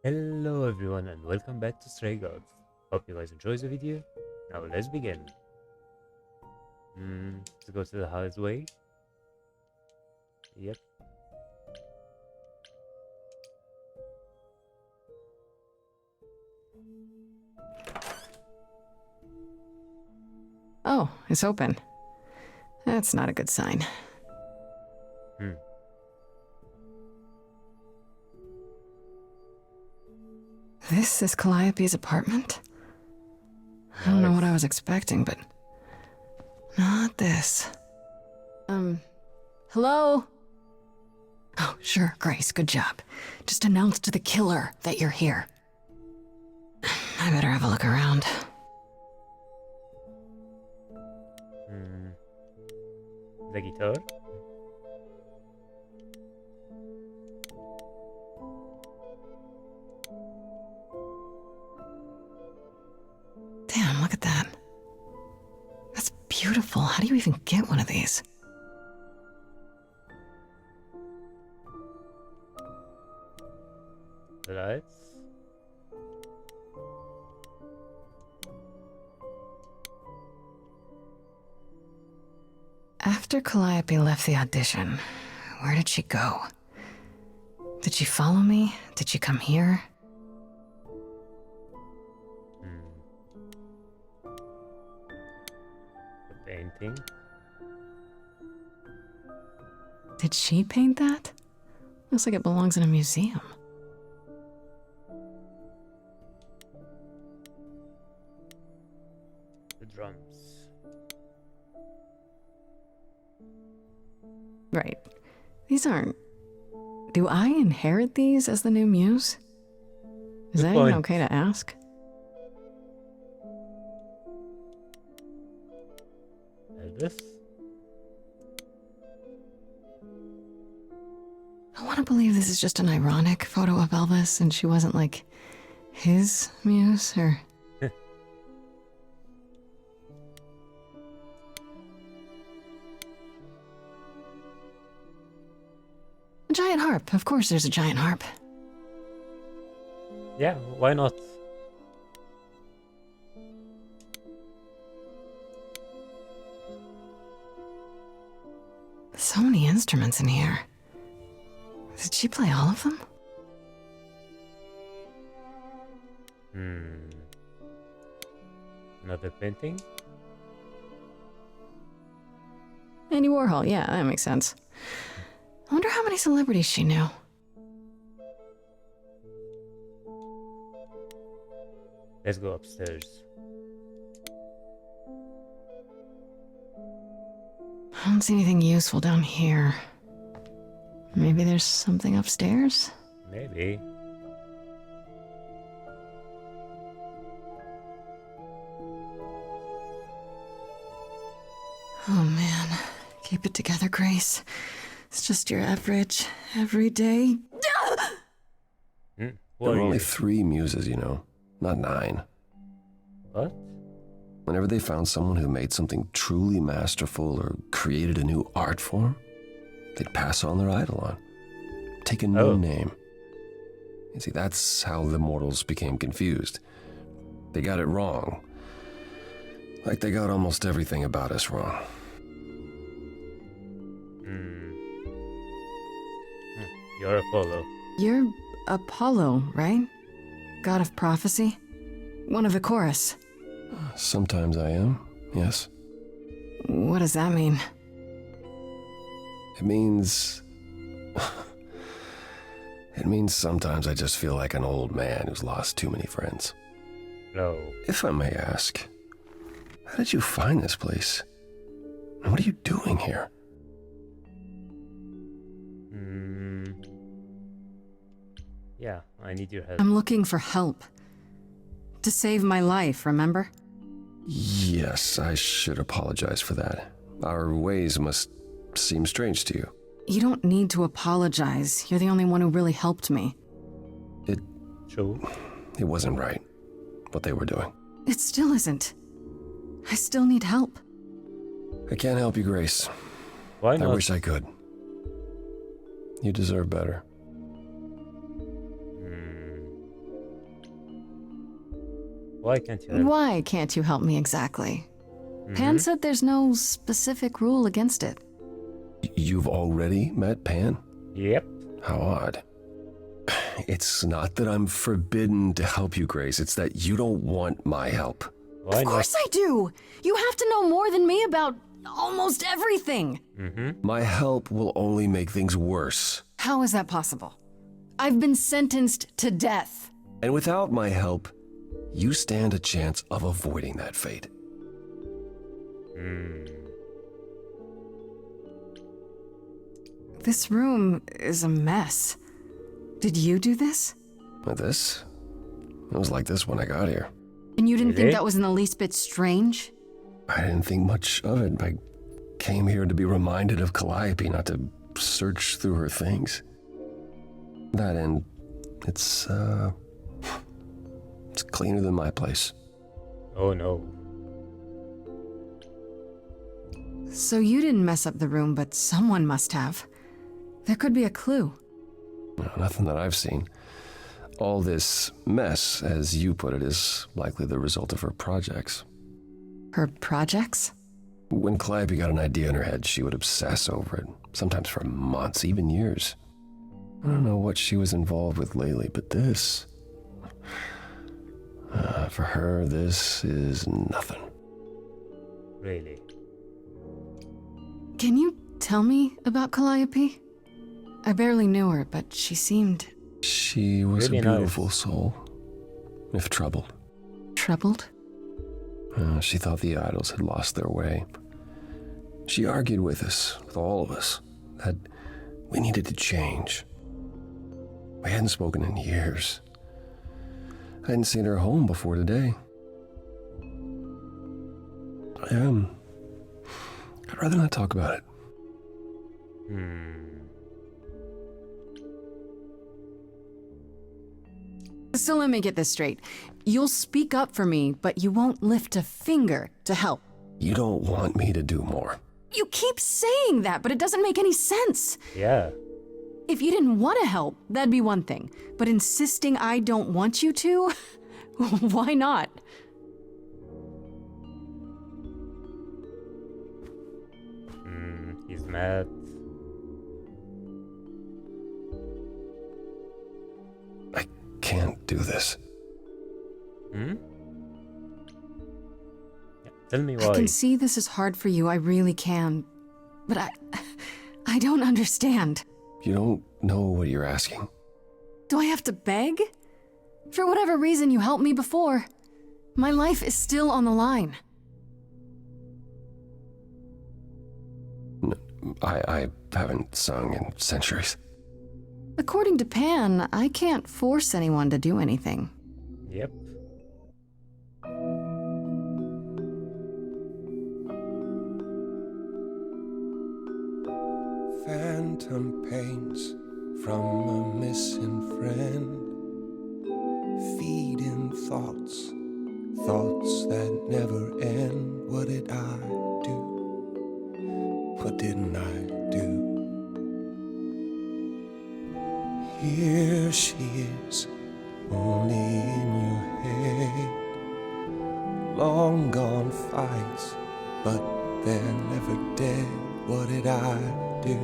Hello everyone and welcome back to Stray Gods. Hope you guys enjoy the video. Now let's begin. Let's go to the highway. Yep. Oh, it's open. That's not a good sign. Hmm. This is Calliope's apartment? I don't know what I Nice. was expecting, but not this. Hello? Oh, sure, Grace, good job. Just announce to the killer that you're here. I better have a look around. The guitar. Damn, look at that. That's beautiful. How do you even get one of these? The lights. After Calliope left the audition, where did she go? Did she follow me? Did she come here? The painting. Did she paint that? Looks like it belongs in a museum. The drums. Right. These aren't... Do I inherit these as the new muse? Is Good that even point. okay to ask? Elvis. I want to believe this is just an ironic photo of Elvis and she wasn't like his muse or... A giant harp. Of course there's a giant harp. Yeah, why not? So many instruments in here. Did she play all of them? Another painting. Andy Warhol, yeah, that makes sense. I wonder how many celebrities she knew. Let's go upstairs. I don't see anything useful down here. Maybe there's something upstairs? Maybe. Oh man, keep it together, Grace. It's just your average, everyday... Who There are were only you? 3 muses, not 9. What? Whenever they found someone who made something truly masterful or created a new art form, they'd pass on their idol on. Take a new Oh. name. You see, that's how the mortals became confused. They got it wrong. Like they got almost everything about us wrong. You're Apollo. You're Apollo, right? God of prophecy? One of the chorus. Sometimes I am, yes. What does that mean? It means... it means sometimes I just feel like an old man who's lost too many friends. No. If I may ask, how did you find this place? And what are you doing here? Yeah, I need your help. I'm looking for help. To save my life, remember? Yes, I should apologize for that. Our ways must seem strange to you. You don't need to apologize. You're the only one who really helped me. True. It wasn't right, what they were doing. It still isn't. I still need help. I can't help you, Grace. Why I not? wish I could. You deserve better. Why can't you help? Why can't you help me exactly? Mhm. Pan said there's no specific rule against it. You've already met Pan? Yep. How odd. It's not that I'm forbidden to help you, Grace. It's that you don't want my help. Why Of not? course I do! You have to know more than me about almost everything! My help will only make things worse. How is that possible? I've been sentenced to death. And without my help, you stand a chance of avoiding that fate. This room is a mess. Did you do this? But this? It was like this when I got here. And you didn't Really? think that was in the least bit strange? I didn't think much of it. I came here to be reminded of Calliope, not to search through her things. That and it's cleaner than my place. Oh no. So you didn't mess up the room, but someone must have. There could be a clue. No, nothing that I've seen. All this mess, as you put it, is likely the result of her projects. Her projects? When Calliope got an idea in her head, she would obsess over it, sometimes for months, even years. I don't know what she was involved with lately, but this... for her, this is nothing. Really? Can you tell me about Calliope? I barely knew her, but she seemed She was Really a nice. beautiful soul, if troubled. troubled. She thought the idols had lost their way. She argued with us, with all of us, that we needed to change. We hadn't spoken in years. I hadn't seen her home before today. I'd rather not talk about it. So let me get this straight. You'll speak up for me, but you won't lift a finger to help. You don't want me to do more. You keep saying that, but it doesn't make any sense. Yeah. If you didn't want to help, that'd be one thing. But insisting I don't want you to? Why not? He's mad. I can't do this. Yeah, tell me I why. can see this is hard for you, I really can. But I don't understand. You don't know what you're asking. Do I have to beg? For whatever reason you helped me before. My life is still on the line. I haven't sung in centuries. According to Pan, I can't force anyone to do anything. Yep. Phantom pains from a missing friend, feeding thoughts, thoughts that never end. What did I do? What didn't I do? Here she is, only in your head. Long gone fights, but they're never dead. What did I do?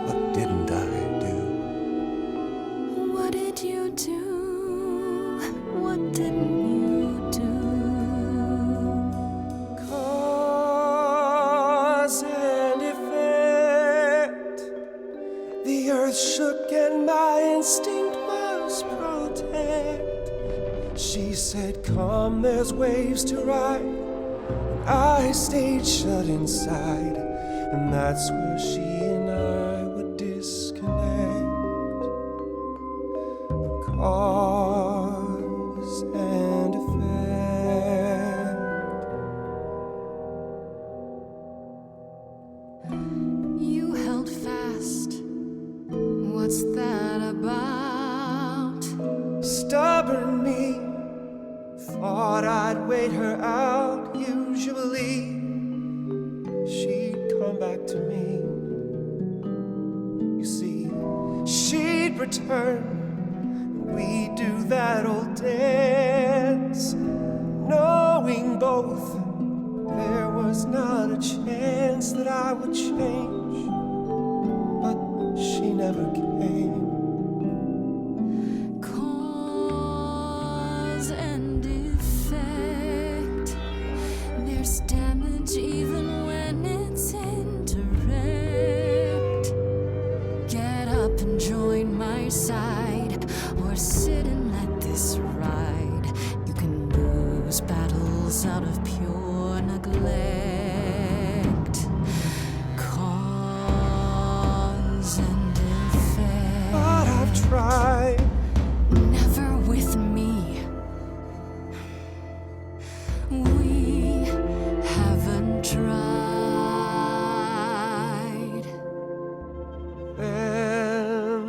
What didn't I do? What did you do? What didn't you do? Cause and effect. The earth shook and my instinct was protect. She said, come, there's waves to ride. And I stayed shut inside. And that's where she and I would disconnect. Cause and effect. You held fast. What's that about? Stubborn me thought I'd wait her out. Usually she'd come back to me. You see, she'd return. We'd do that old dance. was not a chance that I would change, but she never came. Cause and effect. There's damage even when it's indirect. Get up and join my side, or sit and let this ride. You can lose battles out of pure neglect. Cause and effect. But I've tried. Never with me. We haven't tried. Then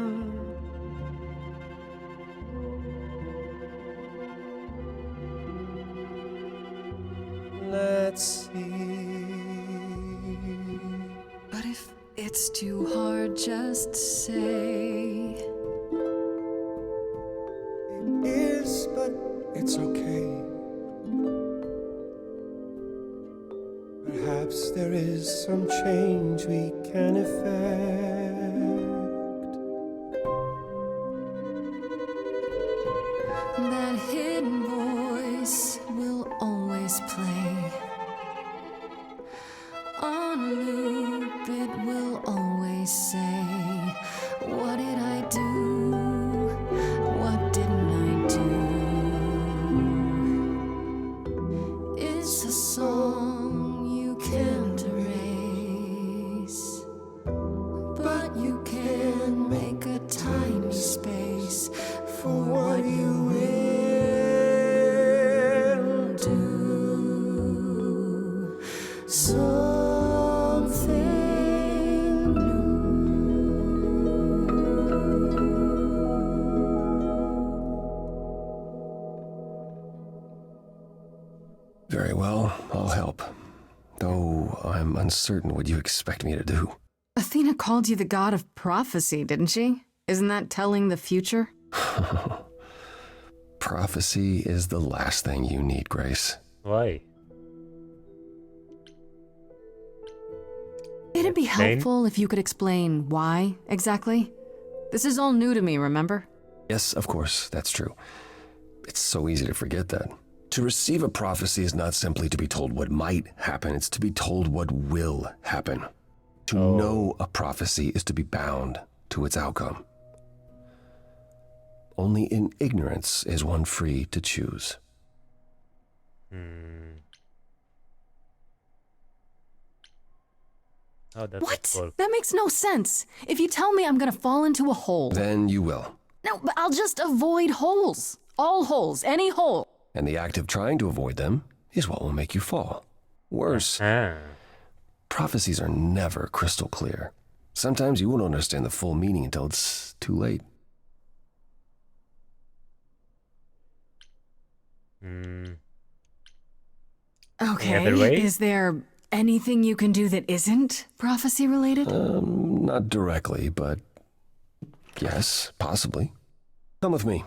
let's see. But if it's too hard, just say. It is, but it's okay. Perhaps there is some change we can effect. That hidden voice will always play. On loop, it will always say, what did I do? What didn't I do? It's a song you can't erase, but you can make a tiny space for what you will do. Something new. Very well, I'll help. Though I'm uncertain what you expect me to do. Athena called you the god of prophecy, didn't she? Isn't that telling the future? Prophecy is the last thing you need, Grace. Why? It'd be Explain? helpful if you could explain why, exactly. This is all new to me, remember? Yes, of course, that's true. It's so easy to forget that. To receive a prophecy is not simply to be told what might happen, it's to be told what will happen. To know a prophecy is to be bound to its outcome. Only in ignorance is one free to choose. How does What? it work? That makes no sense. If you tell me I'm gonna fall into a hole. Then you will. No, but I'll just avoid holes. All holes, any hole. And the act of trying to avoid them is what will make you fall. Worse, Ah. prophecies are never crystal clear. Sometimes you won't understand the full meaning until it's too late. Okay, other way? is there anything you can do that isn't prophecy related? Not directly, but yes, possibly. Come with me.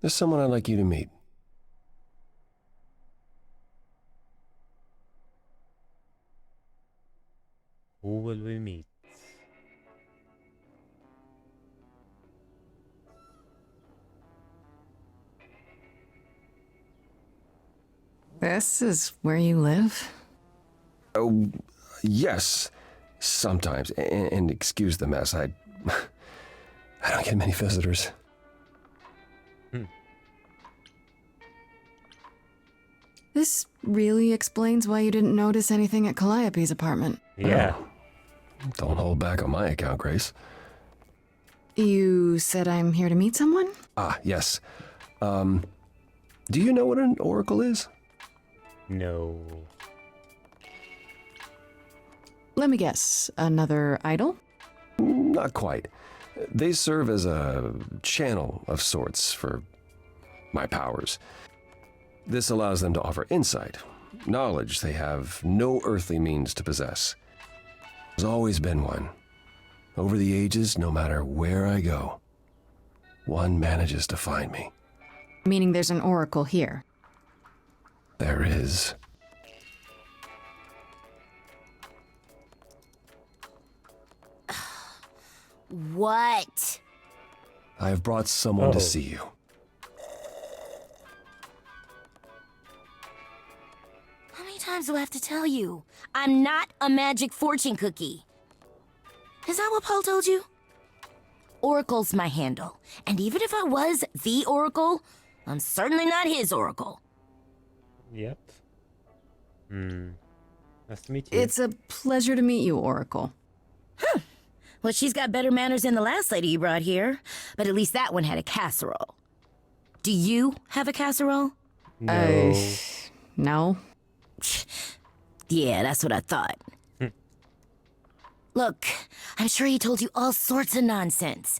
There's someone I'd like you to meet. Who will we meet? This is where you live? Oh, yes, sometimes. And excuse the mess. I don't get many visitors. This really explains why you didn't notice anything at Calliope's apartment. Yeah. Don't hold back on my account, Grace. You said I'm here to meet someone? Ah, yes. Do you know what an oracle is? No. Let me guess. Another idol? Not quite. They serve as a channel of sorts for my powers. This allows them to offer insight, knowledge they have no earthly means to possess. There's always been one. Over the ages, no matter where I go, one manages to find me. Meaning there's an oracle here. There is. What? I have brought someone to Oh. see you. How many times do I have to tell you? I'm not a magic fortune cookie. Is that what Paul told you? Oracle's my handle. And even if I was the Oracle, I'm certainly not his Oracle. Yep. Nice to meet you. It's a pleasure to meet you, Oracle. Well, she's got better manners than the last lady you brought here. But at least that one had a casserole. Do you have a casserole? No. No. Yeah, that's what I thought. Look, I'm sure he told you all sorts of nonsense.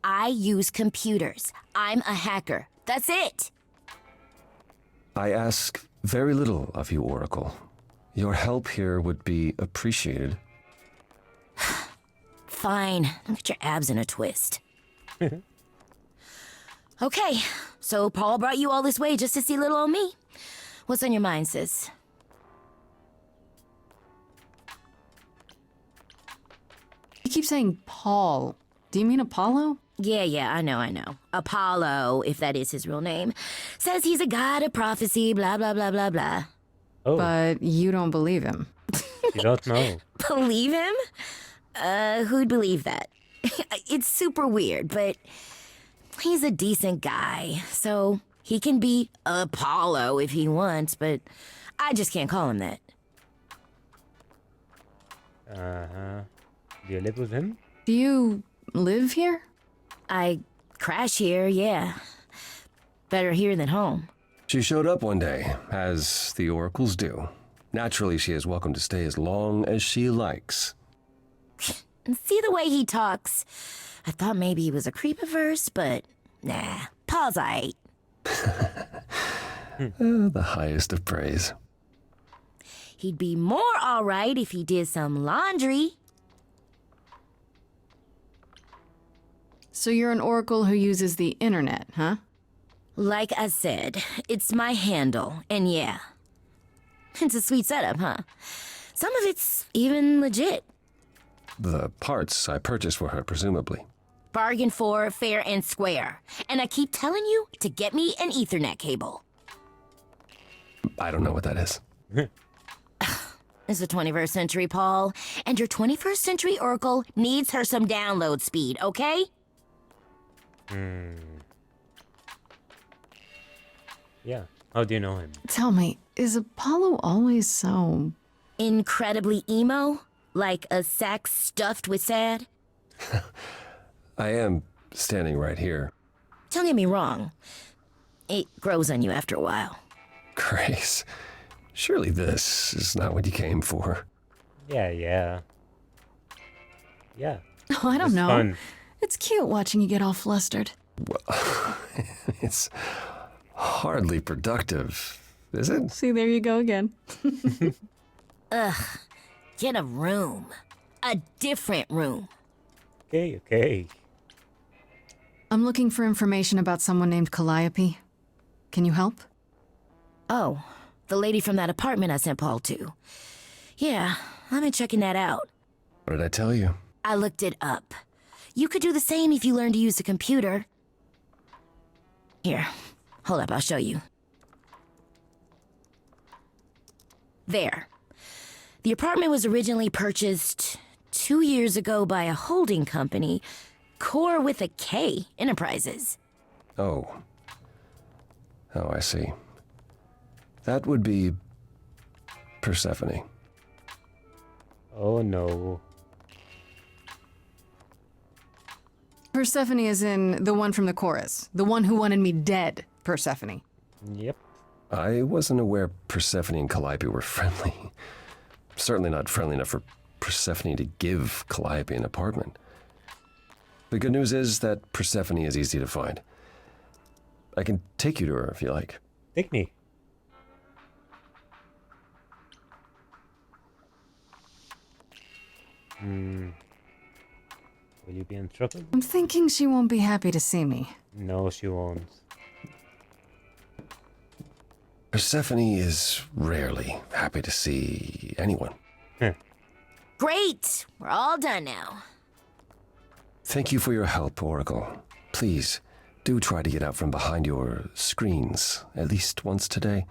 I use computers. I'm a hacker. That's it. I ask very little of you, Oracle. Your help here would be appreciated. Fine. Don't get your abs in a twist. Okay, so Paul brought you all this way just to see little old me. What's on your mind, sis? You keep saying Paul. Do you mean Apollo? Yeah, I know. Apollo, if that is his real name, says he's a god of prophecy, blah, blah, blah, blah, blah. Oh, But you don't believe him. you don't know. Believe him? Who'd believe that? It's super weird, but he's a decent guy, so he can be Apollo if he wants, but I just can't call him that. Uh-huh. Do you live with him? Do you live here? I crash here, yeah. Better here than home. She showed up one day, as the oracles do. Naturally, she is welcome to stay as long as she likes. And see the way he talks. I thought maybe he was a creepiverse, but nah, Paul's aight. The highest of praise. He'd be more alright if he did some laundry. So you're an oracle who uses the internet, huh? Like I said, it's my handle, and yeah. It's a sweet setup, huh? Some of it's even legit. The parts I purchased for her, presumably. Bargain for, fair and square. And I keep telling you to get me an Ethernet cable. I don't know what that is. It's the 21st century, Paul, and your 21st century Oracle needs her some download speed, okay? Yeah. How do you know him? Tell me, is Apollo always so... Incredibly emo? Like a sack stuffed with sad? I am standing right here. Don't get me wrong. It grows on you after a while. Grace, surely this is not what you came for. Yeah. Yeah. Oh, I don't It's know. fun. It's cute watching you get all flustered. It's hardly productive, is it? See, there you go again. Get a room. A different room. Okay. I'm looking for information about someone named Calliope. Can you help? Oh, the lady from that apartment I sent Paul to. Yeah, I've been checking that out. What did I tell you? I looked it up. You could do the same if you learned to use the computer. Here, hold up, I'll show you. There. The apartment was originally purchased 2 years ago by a holding company, Core with a K Enterprises. Oh, I see. That would be Persephone. Oh no. Persephone is in the one from the chorus. The one who wanted me dead, Persephone. Yep. I wasn't aware Persephone and Calliope were friendly. Certainly not friendly enough for Persephone to give Calliope an apartment. The good news is that Persephone is easy to find. I can take you to her if you like. Take me. Will you be in trouble? I'm thinking she won't be happy to see me. No, she won't. Persephone is rarely happy to see anyone. Great! We're all done now. Thank you for your help, Oracle. Please, do try to get out from behind your screens at least once today.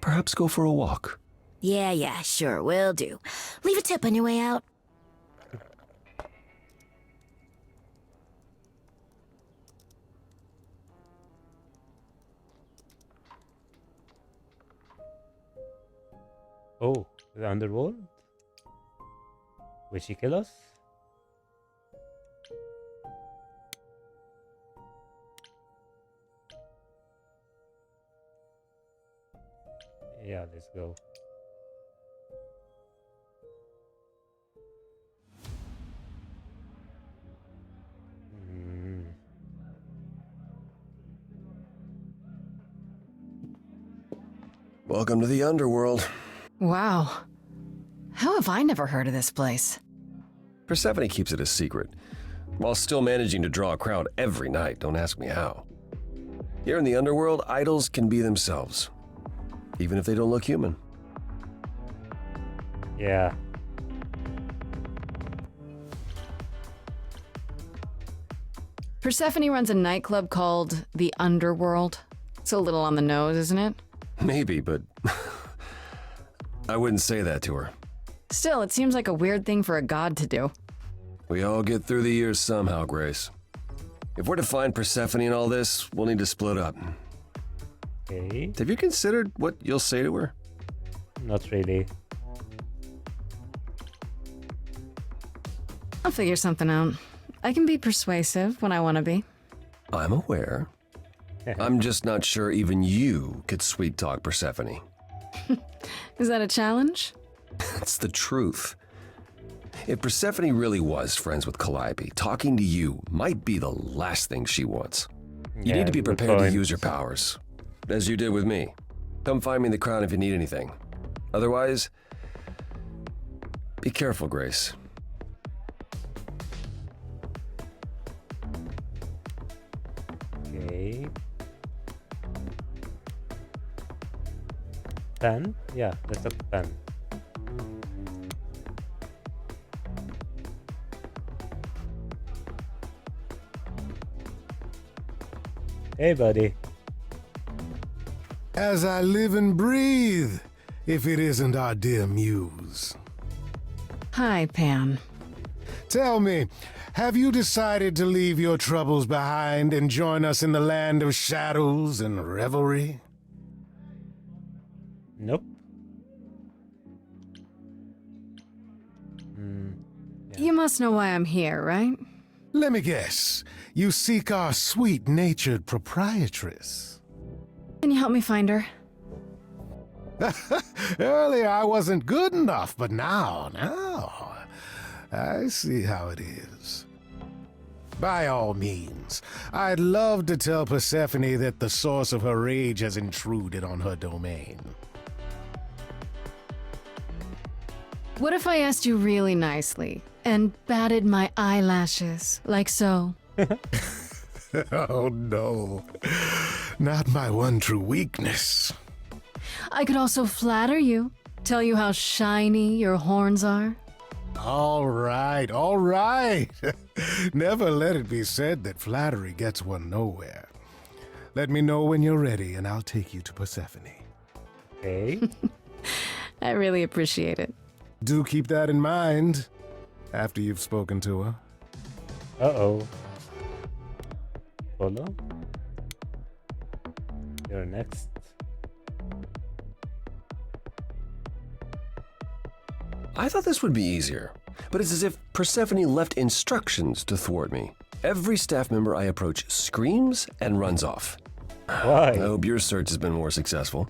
Perhaps go for a walk. Yeah, sure, will do. Leave a tip on your way out. Oh, the underworld? Will she kill us? Yeah, let's go. Mm. Welcome to the underworld. Wow. How have I never heard of this place? Persephone keeps it a secret, while still managing to draw a crowd every night. Don't ask me how. Here in the underworld, idols can be themselves, even if they don't look human. Yeah. Persephone runs a nightclub called the Underworld. It's a little on the nose, isn't it? Maybe, but I wouldn't say that to her. Still, it seems like a weird thing for a god to do. We all get through the years somehow, Grace. If we're to find Persephone in all this, we'll need to split up. Okay. Have you considered what you'll say to her? Not really. I'll figure something out. I can be persuasive when I want to be. I'm aware. I'm just not sure even you could sweet-talk Persephone. Is that a challenge? That's the truth. If Persephone really was friends with Calliope, talking to you might be the last thing she wants. You need to be good prepared to point. use your powers, as you did with me. Come find me in the crown if you need anything. Otherwise, be careful, Grace. Okay. Pen? Yeah, that's a pen. Hey, buddy. As I live and breathe, if it isn't our dear muse. Hi, Pan. Tell me, have you decided to leave your troubles behind and join us in the land of shadows and revelry? Nope. You must know why I'm here, right? Let me guess. You seek our sweet-natured proprietress. Can you help me find her? Earlier I wasn't good enough, but now, I see how it is. By all means, I'd love to tell Persephone that the source of her rage has intruded on her domain. What if I asked you really nicely and batted my eyelashes, like so? Oh no, not my one true weakness. I could also flatter you, tell you how shiny your horns are. All right. Never let it be said that flattery gets one nowhere. Let me know when you're ready and I'll take you to Persephone. Okay. I really appreciate it. Do keep that in mind after you've spoken to her. Uh-oh. Follow? You're next. I thought this would be easier, but it's as if Persephone left instructions to thwart me. Every staff member I approach screams and runs off. Why? I hope your search has been more successful.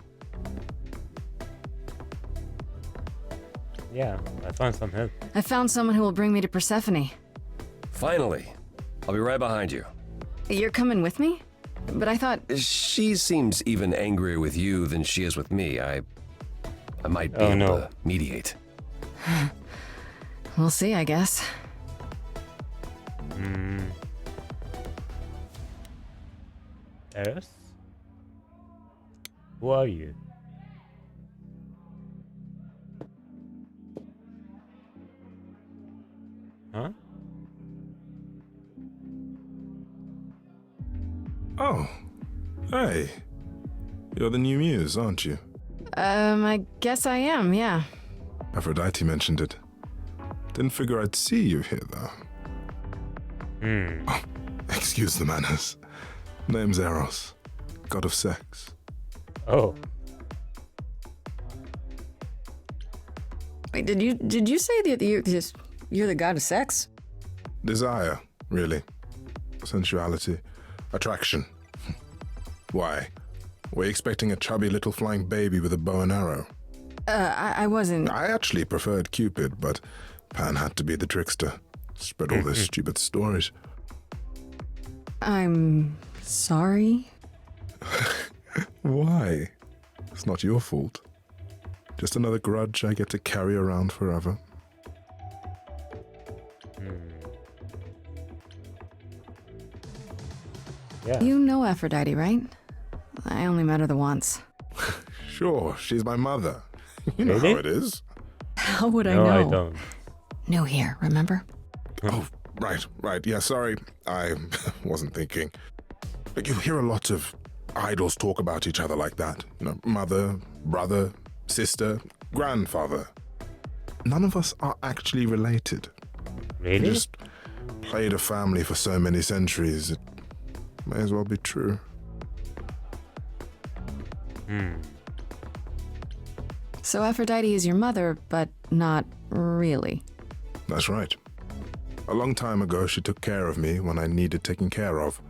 Yeah, I found some help. I found someone who will bring me to Persephone. Finally, I'll be right behind you. You're coming with me? But I thought... She seems even angrier with you than she is with me. I might be Oh, able no. to mediate. We'll see, I guess. Eros? Who are you? Huh? Oh, hey. You're the new muse, aren't you? I guess I am, yeah. Aphrodite mentioned it. Didn't figure I'd see you here, though. Oh, excuse the manners. Name's Eros, god of sex. Oh, Wait, did you say that you're the god of sex? Desire, really. Sensuality. Attraction. Why? Were you expecting a chubby little flying baby with a bow and arrow? I wasn't. I actually preferred Cupid, but Pan had to be the trickster. Spread all those stupid stories. I'm sorry. Why? It's not your fault. Just another grudge I get to carry around forever. yeah. You know Aphrodite, right? I only met her the once. Sure, she's my mother. You know Really? how it is. How would I No, know? I don't. No here, remember? Oh, right. Yeah, sorry. I wasn't thinking. But you hear a lot of idols talk about each other like that. You know, mother, brother, sister, grandfather. None of us are actually related. We Really? just played a family for so many centuries. It may as well be true. So Aphrodite is your mother, but not really. That's right. A long time ago, she took care of me when I needed taking care of.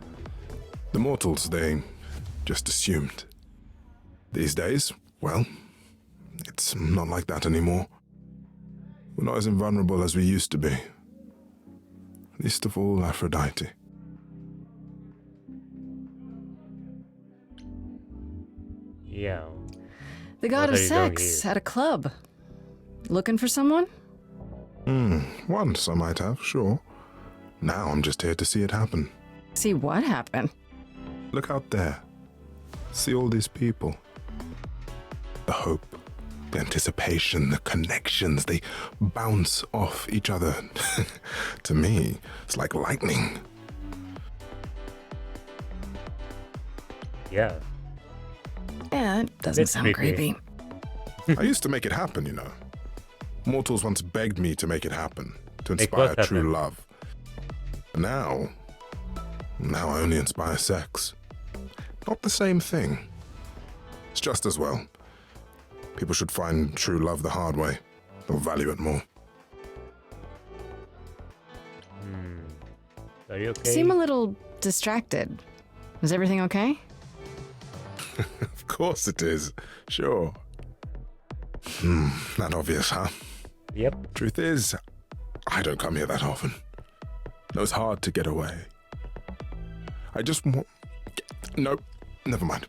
The mortals, they just assumed. These days, well, it's not like that anymore. We're not as invulnerable as we used to be. Least of all, Aphrodite. Yeah. The god What of are you doing sex here? at a club. Looking for someone? Once I might have, sure. Now I'm just here to see it happen. See what happened? Look out there. See all these people. The hope, the anticipation, the connections, they bounce off each other. To me, it's like lightning. Yeah. Yeah, it doesn't It's sound creepy. creepy. I used to make it happen, you know. Mortals once begged me to make it happen, to Make inspire what true happen? love. Now I only inspire sex. Not the same thing. It's just as well. People should find true love the hard way. They'll value it more. Are you okay? Seem a little distracted. Is everything okay? Of course it is. Sure. Not obvious, huh? Yep. Truth is, I don't come here that often. No, it's hard to get away. I just want... No, never mind.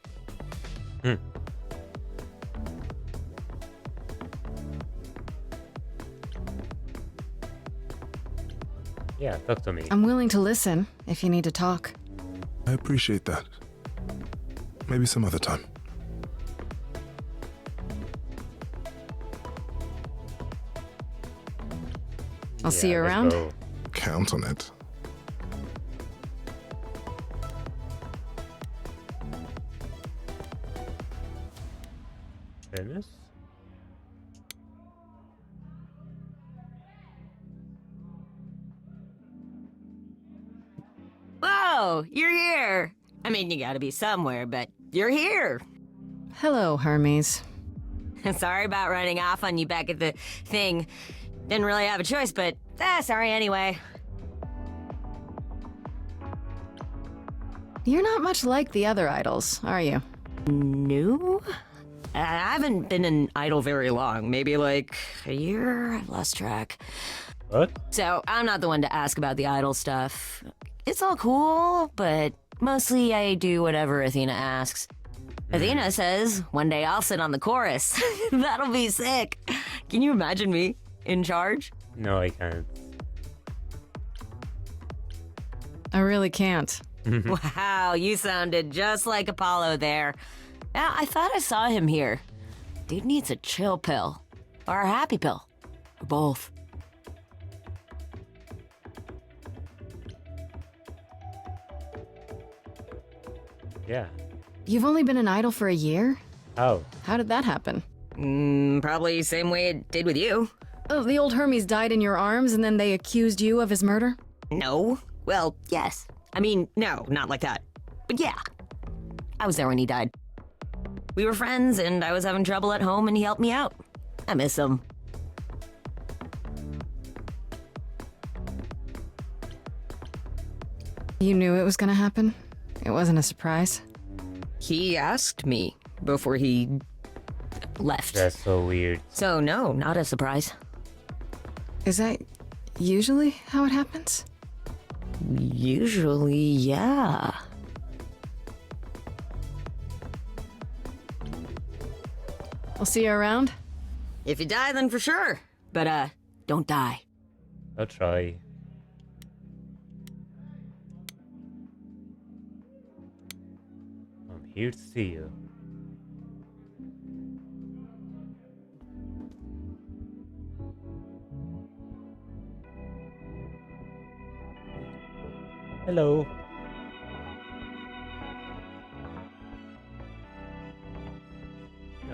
Yeah, talk to me. I'm willing to listen if you need to talk. I appreciate that. Maybe some other time. I'll see you let's around. go. Count on it. Dennis? Whoa, you're here. I mean, you gotta be somewhere, but you're here. Hello, Hermes. Sorry about running off on you back at the thing. Didn't really have a choice, but sorry anyway. You're not much like the other idols, are you? New? I haven't been an idol very long. Maybe like a year? I've lost track. What? So I'm not the one to ask about the idol stuff. It's all cool, but mostly I do whatever Athena asks. Athena says one day I'll sit on the chorus. That'll be sick. Can you imagine me in charge? No, I can't. I really can't. Wow, you sounded just like Apollo there. Yeah, I thought I saw him here. Dude needs a chill pill. Or a happy pill. Or both. Yeah. You've only been an idol for a year? How? How did that happen? Probably same way it did with you. Oh, the old Hermes died in your arms and then they accused you of his murder? No. Well, yes. I mean, no, not like that. But yeah. I was there when he died. We were friends, and I was having trouble at home, and he helped me out. I miss him. You knew it was gonna happen? It wasn't a surprise? He asked me before he left. That's so weird. So no, not a surprise. Is that usually how it happens? Usually, yeah. I'll see you around. If you die, then for sure. But, don't die. I'll try. I'm here to see you. Hello.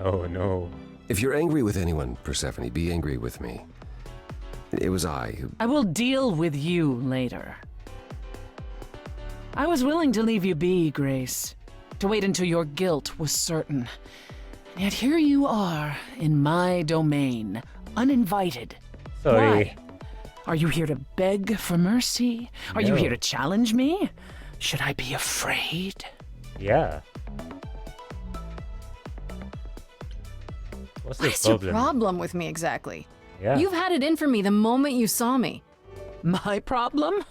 Oh no. If you're angry with anyone, Persephone, be angry with me. It was I who... I will deal with you later. I was willing to leave you be, Grace, to wait until your guilt was certain. And yet here you are, in my domain, uninvited. Sorry. Why? Are you here to beg for mercy? Are you No. here to challenge me? Should I be afraid? Yeah. What's the What's your problem? problem with me exactly? Yeah. You've had it in for me the moment you saw me. My problem?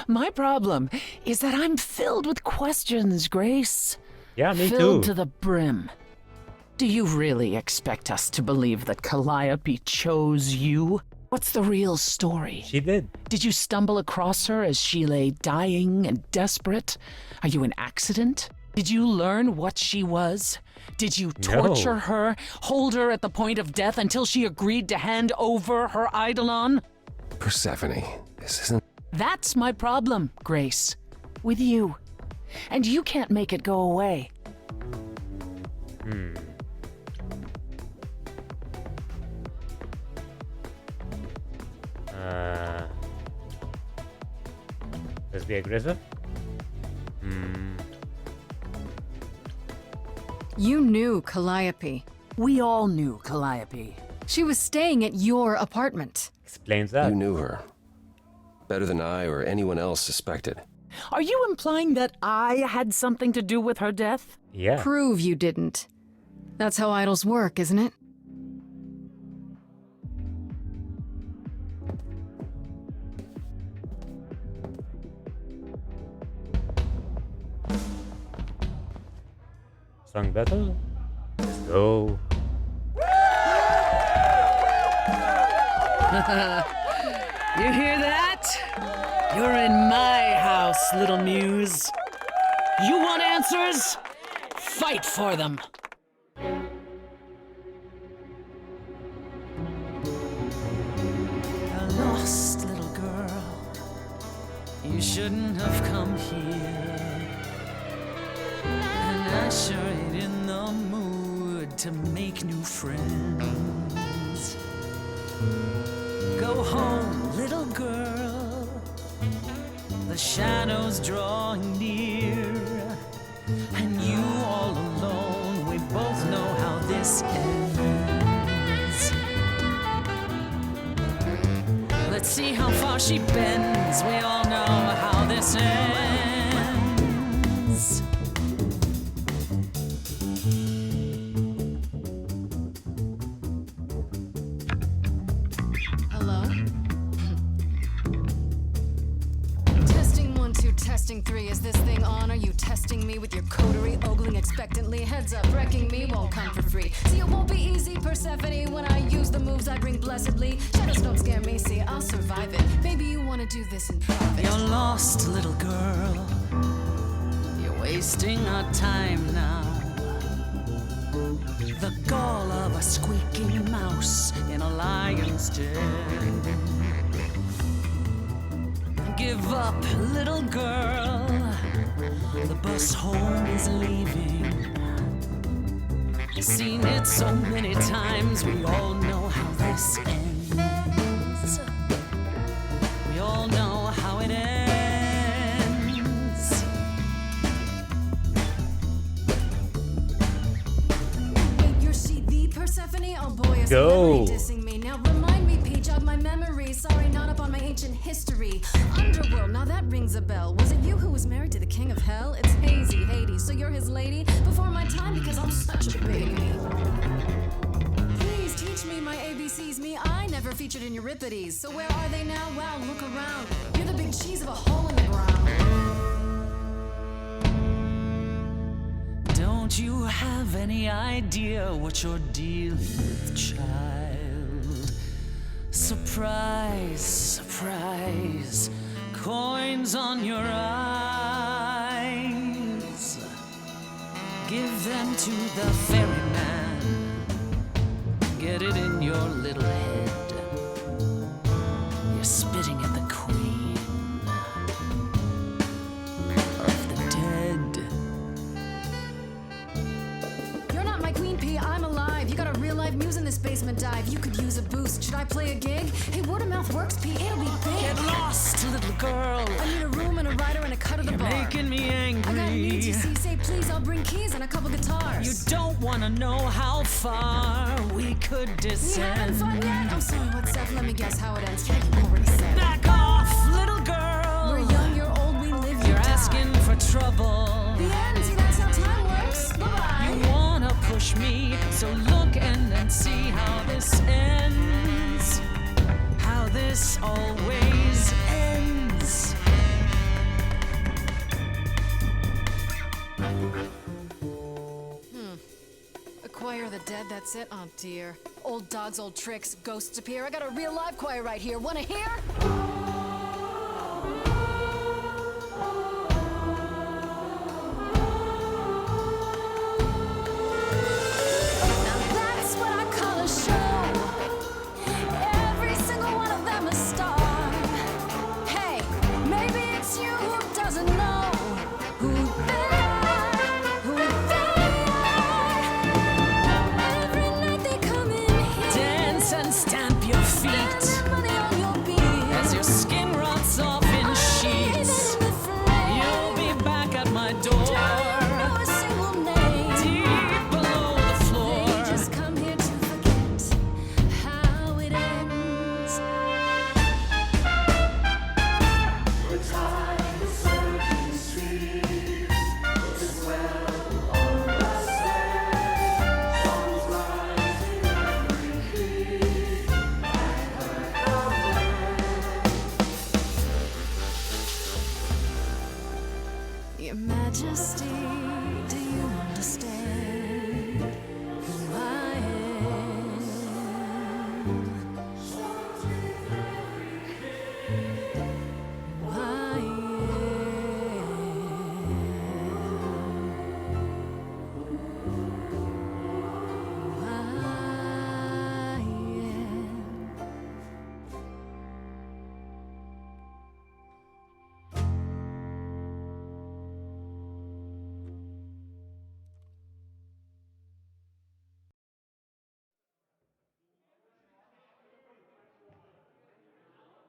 My problem is that I'm filled with questions, Grace. Yeah, me Filled too. to the brim. Do you really expect us to believe that Calliope chose you? What's the real story? She did. Did you stumble across her as she lay dying and desperate? Are you an accident? Did you learn what she was? Did you torture her, hold her at the point of death until she agreed to hand over her eidolon? Persephone, this isn't... That's my problem, Grace. With you. And you can't make it go away. Let's be aggressive. You knew Calliope. We all knew Calliope. She was staying at your apartment. Explains that. You knew her. Better than I or anyone else suspected. Are you implying that I had something to do with her death? Yeah. Prove you didn't. That's how idols work, isn't it? Song battle? Let's go. You hear that? You're in my house, little muse. You want answers? Fight for them. A lost little girl. You shouldn't have come here. And I sure ain't in the mood to make new friends. Go home, little girl. The shadows drawing near. And you all alone, we both know how this ends. Let's see how far she bends. We all know how this ends. Hello? Testing 1, 2, testing 3. Is this thing on? Are you testing me with your coterie, ogling expectantly? Heads up, wrecking me won't come for free. See, it won't be easy, Persephone, when I use the moves I bring blessedly. Shadows don't scare me, see, I'll survive it. Maybe you want to do this in private. You're lost, little girl. You're wasting our time now. The gall of a squeaking mouse in a lion's den. Give up, little girl. The bus home is leaving. Seen it so many times, we all know how this ends. We all know how it ends. Wait, you're she the Persephone? Oh boy, is Go. memory dissing me. Now remind me, P, jog my memory. Sorry, not up on my ancient history. Underworld, now that rings a bell. Was it you who was married to the king of hell? It's hazy, Hades, so you're his lady? Before my time, because I'm such a baby. Please teach me my ABCs. Me, I never featured in Euripides. So where are they now? Wow, look around. You're the big cheese of a hole in the ground. Don't you have any idea what you're dealing with, child? Surprise, surprise, coins on your eyes. Give them to the ferryman. Get it in your little head. You're spitting at the queen of the dead. You're not my queen, P. I'm alive. You got a real life muse in this basement dive. You could use a boost. Should I play a gig? Hey, word of mouth works, P. It'll be big. Get lost, little girl. I need a room and a rider and a cut of the You're bar. making me angry. I got needs, you see. Say please, I'll bring keys and a couple guitars. You don't want to know how far we could We descend. haven't fun yet? I'm sorry, what's up? Let me guess how it ends. Yeah, you already said. Back off, little girl. We're young, you're old, we live, you You're die. asking for trouble. The end, see, that's how time works. Bye-bye. You wanna push me, so look and then see how this ends. How this always ends. Acquire the dead, that's it? Oh dear. Old dogs, old tricks, ghosts appear. I got a real live choir right here. Wanna hear? Now that's what I call a show. Every single one of them a star. Hey, maybe it's you who doesn't know who they are, who they are. Every night they come in here. Dance and stamp your feet Spend money on your beer. as your skin rots off in sheets. You'll be back at my door. Know a single name. Deep below the floor. They just come here to forget how it ends. Your Majesty, do you understand who I am? Who I am? Who I am?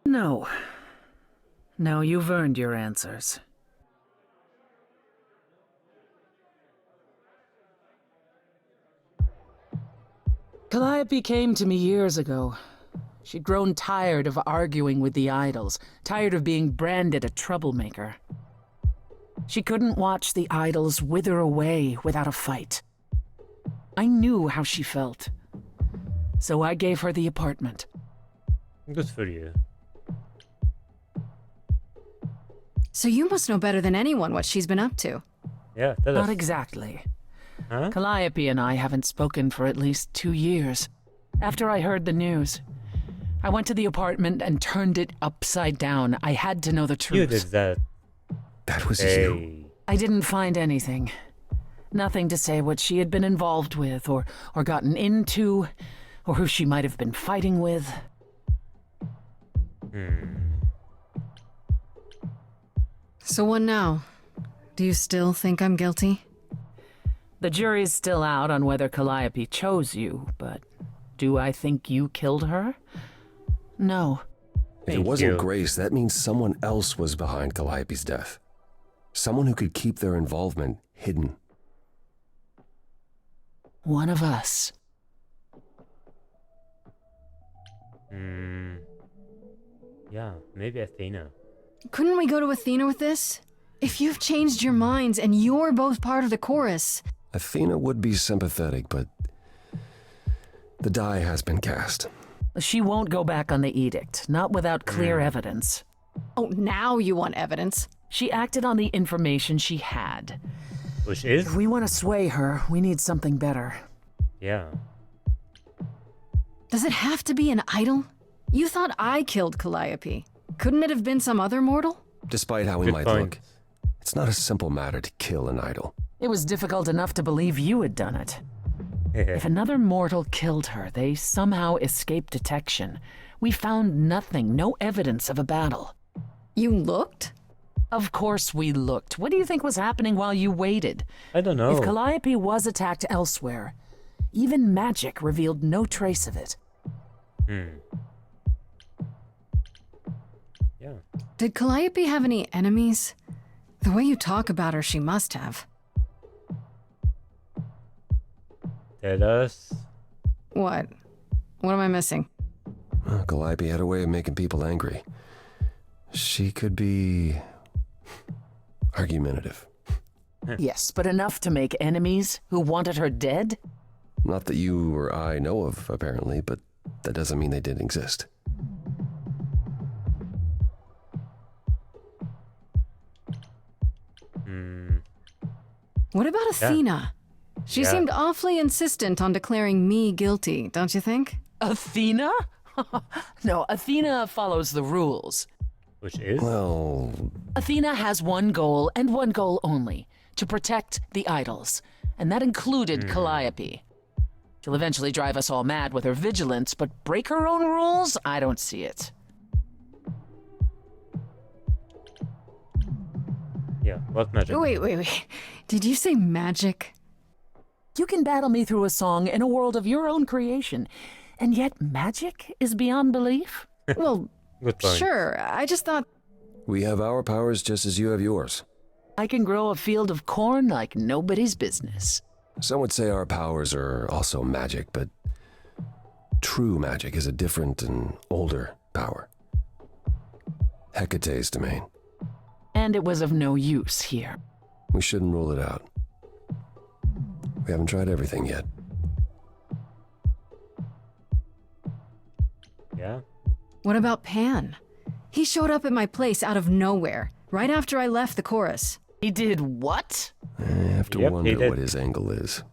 No. No, you've earned your answers. Calliope came to me years ago. She'd grown tired of arguing with the idols, tired of being branded a troublemaker. She couldn't watch the idols wither away without a fight. I knew how she felt. So I gave her the apartment. Good for you. So you must know better than anyone what she's been up to. Yeah, tell Not us. exactly. Huh? Calliope and I haven't spoken for at least 2 years. After I heard the news, I went to the apartment and turned it upside down. I had to know the truth. You did that. That was you. Hey. I didn't find anything. Nothing to say what she had been involved with, or gotten into, or who she might have been fighting with. So what now? Do you still think I'm guilty? The jury's still out on whether Calliope chose you, but do I think you killed her? No. If it Thank wasn't you. Grace, that means someone else was behind Calliope's death. Someone who could keep their involvement hidden. One of us. Yeah, maybe Athena. Couldn't we go to Athena with this? If you've changed your minds and you're both part of the chorus. Athena would be sympathetic, but the die has been cast. She won't go back on the edict, not without clear evidence. Oh, now you want evidence. She acted on the information she had. Which is? If we want to sway her, we need something better. Yeah. Does it have to be an idol? You thought I killed Calliope. Couldn't it have been some other mortal? Despite how we Good might point. look, it's not a simple matter to kill an idol. It was difficult enough to believe you had done it. If another mortal killed her, they somehow escaped detection. We found nothing, no evidence of a battle. You looked? Of course we looked. What do you think was happening while you waited? I don't know. If Calliope was attacked elsewhere, even magic revealed no trace of it. Yeah. Did Calliope have any enemies? The way you talk about her, she must have. Tell us. What? What am I missing? Calliope had a way of making people angry. She could be argumentative. Yes, but enough to make enemies who wanted her dead? Not that you or I know of, apparently, but that doesn't mean they didn't exist. What about Athena? She Yeah. seemed awfully insistent on declaring me guilty, don't you think? Athena? No, Athena follows the rules. Which is? Well, Athena has one goal and one goal only, to protect the idols. And that included Calliope. She'll eventually drive us all mad with her vigilance, but break her own rules? I don't see it. Yeah, what magic? Wait. Did you say magic? You can battle me through a song in a world of your own creation, and yet magic is beyond belief? Well, Good point. sure. I just thought... we have our powers just as you have yours. I can grow a field of corn like nobody's business. Some would say our powers are also magic, but true magic is a different and older power. Hecate's domain. And it was of no use here. We shouldn't rule it out. We haven't tried everything yet. Yeah. What about Pan? He showed up at my place out of nowhere, right after I left the chorus. He did what? I have to Yep, he wonder did. what his angle is.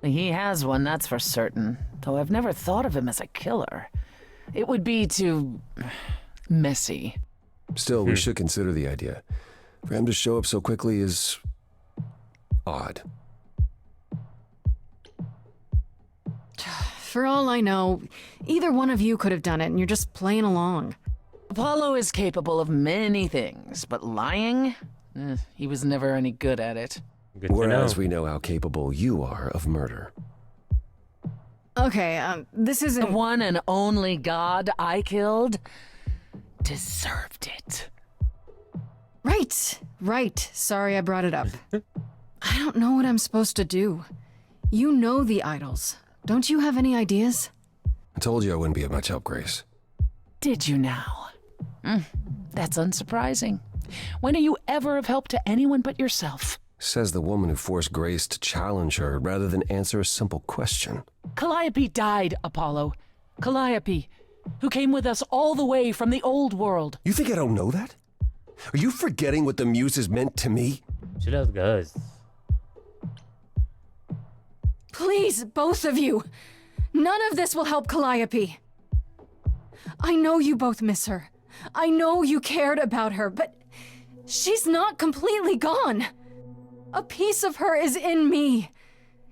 He has one, that's for certain. Though I've never thought of him as a killer. It would be too... messy. Still, we should consider the idea. For him to show up so quickly is odd. For all I know, either one of you could have done it and you're just playing along. Apollo is capable of many things, but lying? He was never any good at it. Good to know. Whereas we know how capable you are of murder. Okay, this The isn't... one and only god I killed deserved it. Right. Sorry I brought it up. I don't know what I'm supposed to do. You know the idols. Don't you have any ideas? I told you I wouldn't be of much help, Grace. Did you now? That's unsurprising. When are you ever of help to anyone but yourself? Says the woman who forced Grace to challenge her rather than answer a simple question. Calliope died, Apollo. Calliope, who came with us all the way from the old world. You think I don't know that? Are you forgetting what the muses meant to me? Chill out, guys. Please, both of you. None of this will help Calliope. I know you both miss her. I know you cared about her, but she's not completely gone. A piece of her is in me.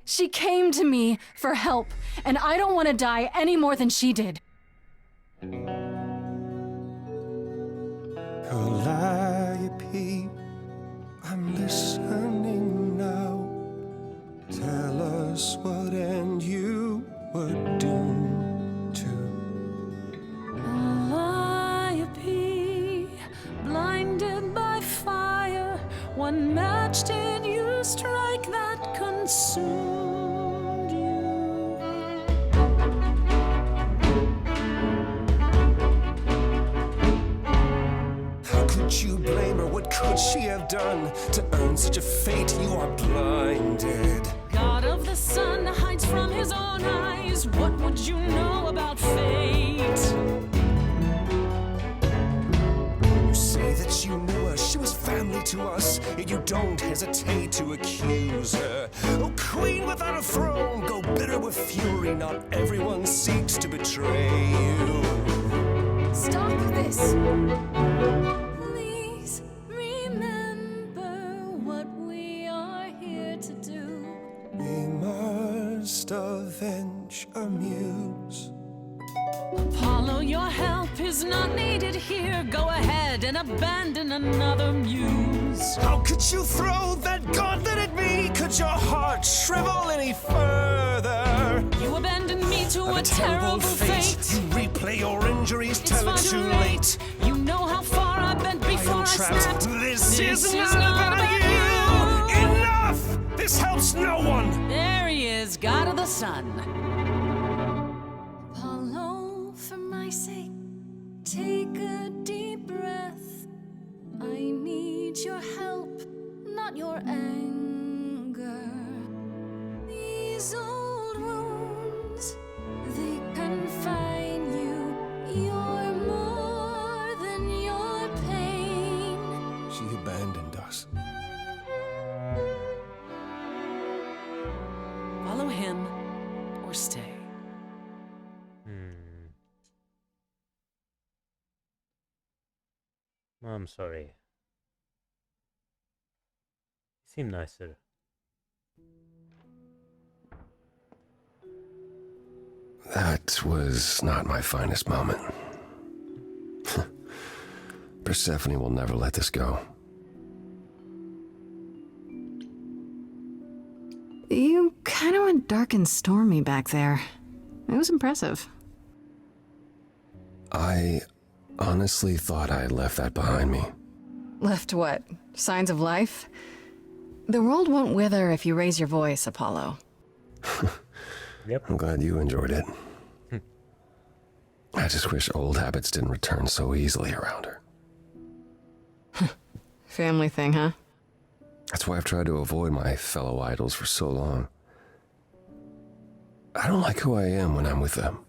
She came to me for help, and I don't want to die any more than she did. Calliope, I'm listening. assumed you. How could you blame her? What could she have done to earn such a fate? You are blinded. God of the sun hides from his own eyes. What would you know about fate? You say that you knew her, she was family to us, yet you don't hesitate to accuse her. Oh, queen without a throne, go bitter with fury. Not everyone seeks to betray you. Stop this. Please remember what we are here to do. We must avenge our muse. Apollo, your help is not needed here. Go ahead and abandon another muse. How could you throw that gauntlet at me? Could your heart shrivel any further? You abandoned me to a terrible fate. You replay your injuries, It's tell far it too too late. You know how far I've been before I trapped. snapped. This is not about you. Enough! This helps no one. There he is, God of the sun. Apollo, for my sake, take a deep breath. I need your help, not your anger. These old wounds, they confine you. You're more than your pain. She abandoned us. Follow him or stay. I'm sorry. Seem nicer. That was not my finest moment. Persephone will never let this go. You kind of went dark and stormy back there. It was impressive. I honestly thought I had left that behind me. Left what? Signs of life? The world won't wither if you raise your voice, Apollo. Yep. I'm glad you enjoyed it. I just wish old habits didn't return so easily around her. Family thing, huh? That's why I've tried to avoid my fellow idols for so long. I don't like who I am when I'm with them.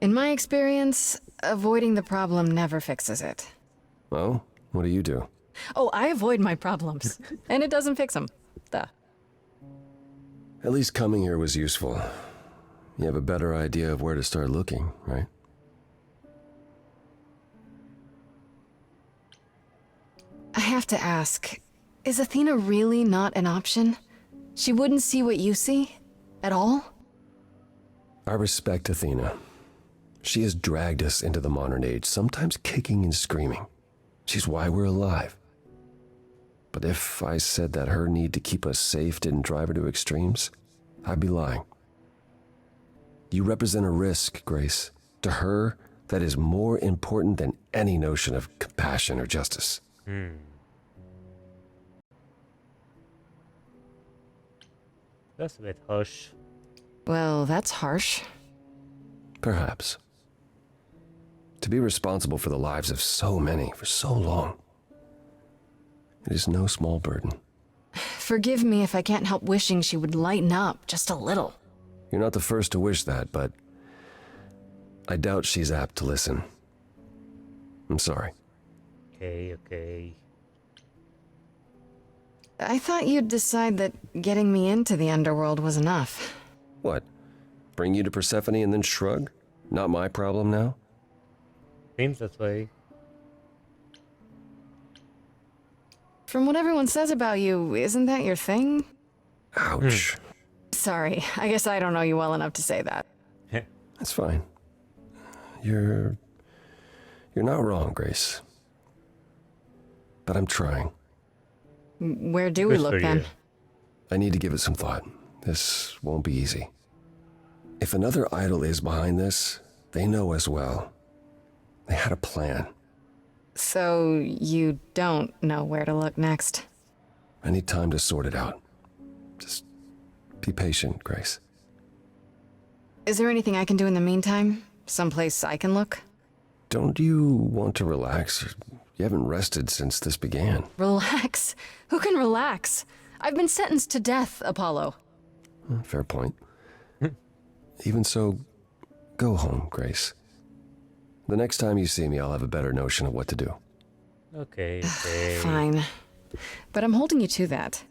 In my experience, avoiding the problem never fixes it. Well, what do you do? Oh, I avoid my problems, and it doesn't fix them. Duh. At least coming here was useful. You have a better idea of where to start looking, right? I have to ask, is Athena really not an option? She wouldn't see what you see? At all? I respect Athena. She has dragged us into the modern age, sometimes kicking and screaming. She's why we're alive. But if I said that her need to keep us safe didn't drive her to extremes, I'd be lying. You represent a risk, Grace. To her, that is more important than any notion of compassion or justice. That's a bit harsh. Well, that's harsh. Perhaps. To be responsible for the lives of so many for so long, it is no small burden. Forgive me if I can't help wishing she would lighten up just a little. You're not the first to wish that, but I doubt she's apt to listen. I'm sorry. Okay. I thought you'd decide that getting me into the underworld was enough. What? Bring you to Persephone and then shrug? Not my problem now? Seems that way. From what everyone says about you, isn't that your thing? Ouch. Sorry, I guess I don't know you well enough to say that. That's fine. You're not wrong, Grace. But I'm trying. Where do we Good look for then? you. I need to give it some thought. This won't be easy. If another idol is behind this, they know as well. They had a plan. So you don't know where to look next? I need time to sort it out. Just be patient, Grace. Is there anything I can do in the meantime? Someplace I can look? Don't you want to relax? You haven't rested since this began. Relax? Who can relax? I've been sentenced to death, Apollo. Fair point. Even so, go home, Grace. The next time you see me, I'll have a better notion of what to do. Okay, okay. Fine. But I'm holding you to that.